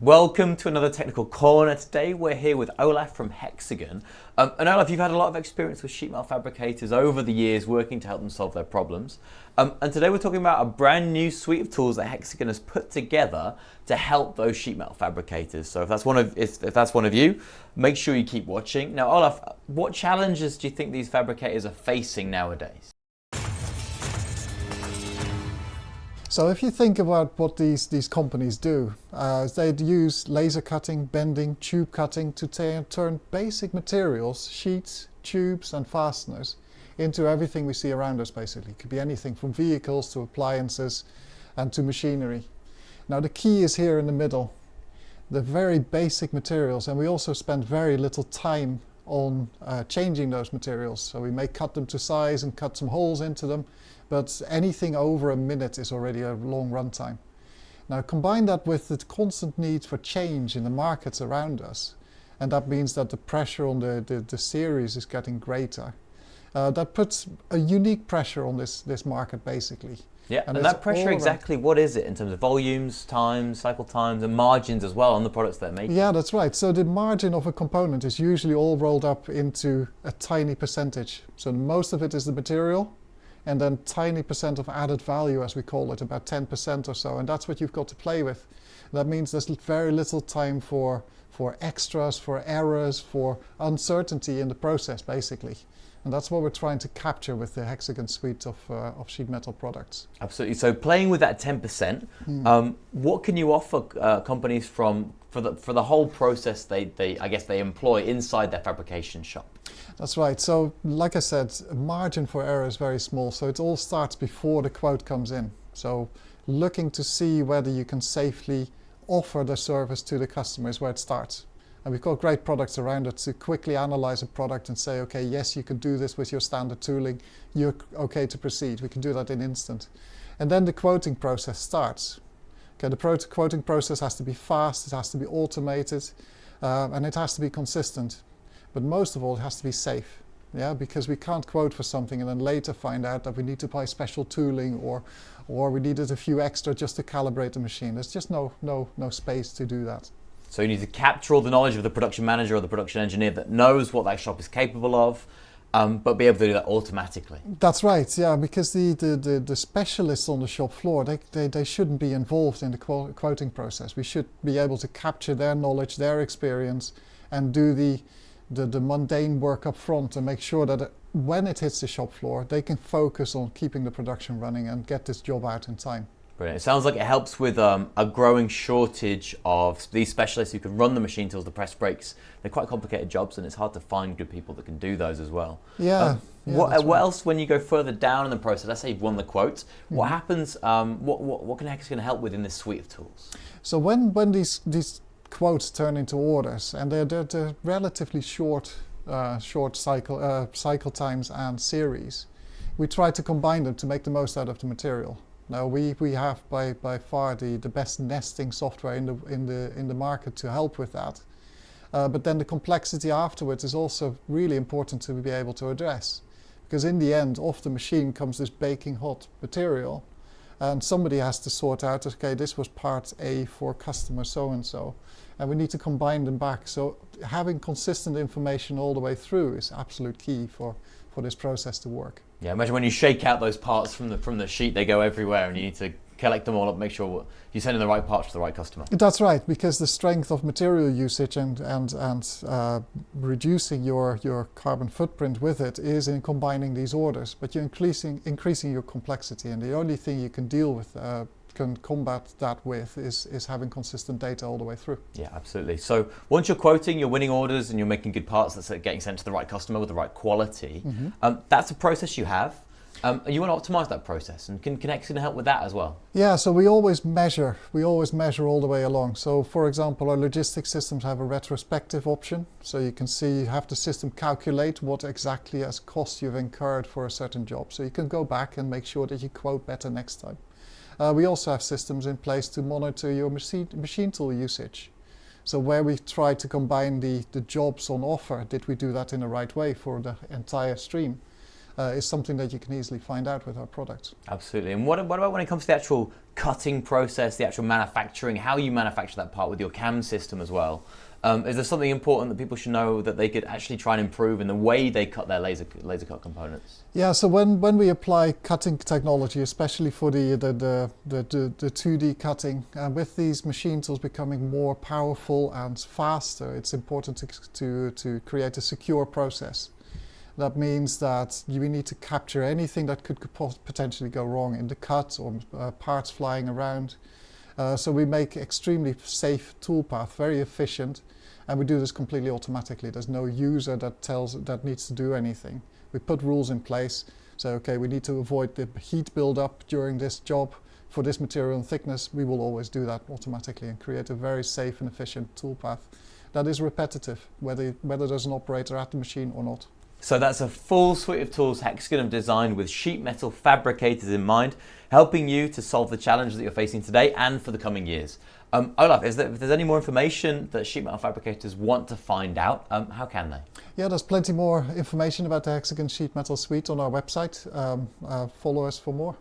Welcome to another Technical Corner. Today we're here with Olaf from Hexagon. And Olaf, you've had a lot of experience with sheet metal fabricators over the years working to help them solve their problems. And today we're talking about a brand new suite of tools that Hexagon has put together to help those sheet metal fabricators. So if that's one of you, make sure you keep watching. Now Olaf, what challenges do you think these fabricators are facing nowadays? So if you think about what these companies do, they use laser cutting, bending, tube cutting to turn basic materials, sheets, tubes and fasteners into everything we see around us basically. It could be anything from vehicles to appliances and to machinery. Now the key is here in the middle, the very basic materials, and we also spend very little time on changing those materials. So we may cut them to size and cut some holes into them, but anything over a minute is already a long runtime. Now combine that with the constant need for change in the markets around us, and that means that the pressure on the series is getting greater. That puts a unique pressure on this market basically. Yeah, and that pressure, exactly what is it in terms of volumes, times, cycle times and margins as well on the products they're making? Yeah, that's right. So the margin of a component is usually all rolled up into a tiny percentage. So most of it is the material, and then tiny percent of added value, as we call it, about 10% or so, and that's what you've got to play with. That means there's very little time for extras, for errors, for uncertainty in the process basically. And that's what we're trying to capture with the Hexagon suite of sheet metal products. Absolutely. So playing with that 10%, what can you offer companies for the whole process they employ inside their fabrication shop? That's right. So like I said, margin for error is very small. So it all starts before the quote comes in. So looking to see whether you can safely offer the service to the customer is where it starts. And we've got great products around it to quickly analyze a product and say, okay, yes, you can do this with your standard tooling. You're okay to proceed. We can do that in an instant. And then the quoting process starts. Okay, the quoting process has to be fast, it has to be automated, and it has to be consistent. But most of all, it has to be safe. Yeah, because we can't quote for something and then later find out that we need to buy special tooling or we needed a few extra just to calibrate the machine. There's just no space to do that. So you need to capture all the knowledge of the production manager or the production engineer that knows what that shop is capable of, but be able to do that automatically. That's right, yeah, because the specialists on the shop floor, they shouldn't be involved in the quoting process. We should be able to capture their knowledge, their experience, and do the mundane work up front and make sure that when it hits the shop floor, they can focus on keeping the production running and get this job out in time. Brilliant. It sounds like it helps with a growing shortage of these specialists who can run the machine tools, the press brakes. They're quite complicated jobs and it's hard to find good people that can do those as well. Yeah. What else when you go further down in the process? Let's say you've won the quote. What happens, what can Hexagon help with in this suite of tools? So when these quotes turn into orders, and they're relatively short cycle times and series, we try to combine them to make the most out of the material. Now we have by far the best nesting software in the market to help with that, but then the complexity afterwards is also really important to be able to address, because in the end off the machine comes this baking hot material, and somebody has to sort out, okay, this was part A for customer so and so, and we need to combine them back. So having consistent information all the way through is absolute key for this process to work. Yeah, imagine when you shake out those parts from the sheet, they go everywhere and you need to collect them all up, make sure you're sending the right parts to the right customer. That's right, because the strength of material usage and reducing your carbon footprint with it is in combining these orders, but you're increasing your complexity, and the only thing you can deal with can combat that with is having consistent data all the way through. Yeah, absolutely. So once you're quoting, you're winning orders and you're making good parts that's getting sent to the right customer with the right quality. That's a process you have. You want to optimize that process, and can Hexagon help with that as well? Yeah, so we always measure all the way along. So for example, our logistics systems have a retrospective option, so you can see, have the system calculate what exactly as cost you've incurred for a certain job, so you can go back and make sure that you quote better next time. We also have systems in place to monitor your machine tool usage. So where we try to combine the jobs on offer, did we do that in the right way for the entire stream? is something that you can easily find out with our products. Absolutely. And what about when it comes to the actual cutting process, the actual manufacturing, how you manufacture that part with your CAM system as well? Is there something important that people should know that they could actually try and improve in the way they cut their laser cut components? Yeah, so when we apply cutting technology, especially for the 2D cutting, with these machine tools becoming more powerful and faster, it's important to create a secure process. That means that we need to capture anything that could potentially go wrong in the cut or parts flying around. So we make extremely safe toolpath, very efficient, and we do this completely automatically. There's no user that needs to do anything. We put rules in place. So, okay, we need to avoid the heat buildup during this job for this material and thickness. We will always do that automatically and create a very safe and efficient toolpath that is repetitive, whether there's an operator at the machine or not. So that's a full suite of tools Hexagon have designed with sheet metal fabricators in mind, helping you to solve the challenges that you're facing today and for the coming years. Olaf, if there's any more information that sheet metal fabricators want to find out, how can they? Yeah, there's plenty more information about the HxGN Sheet Metal Suite on our website. Follow us for more.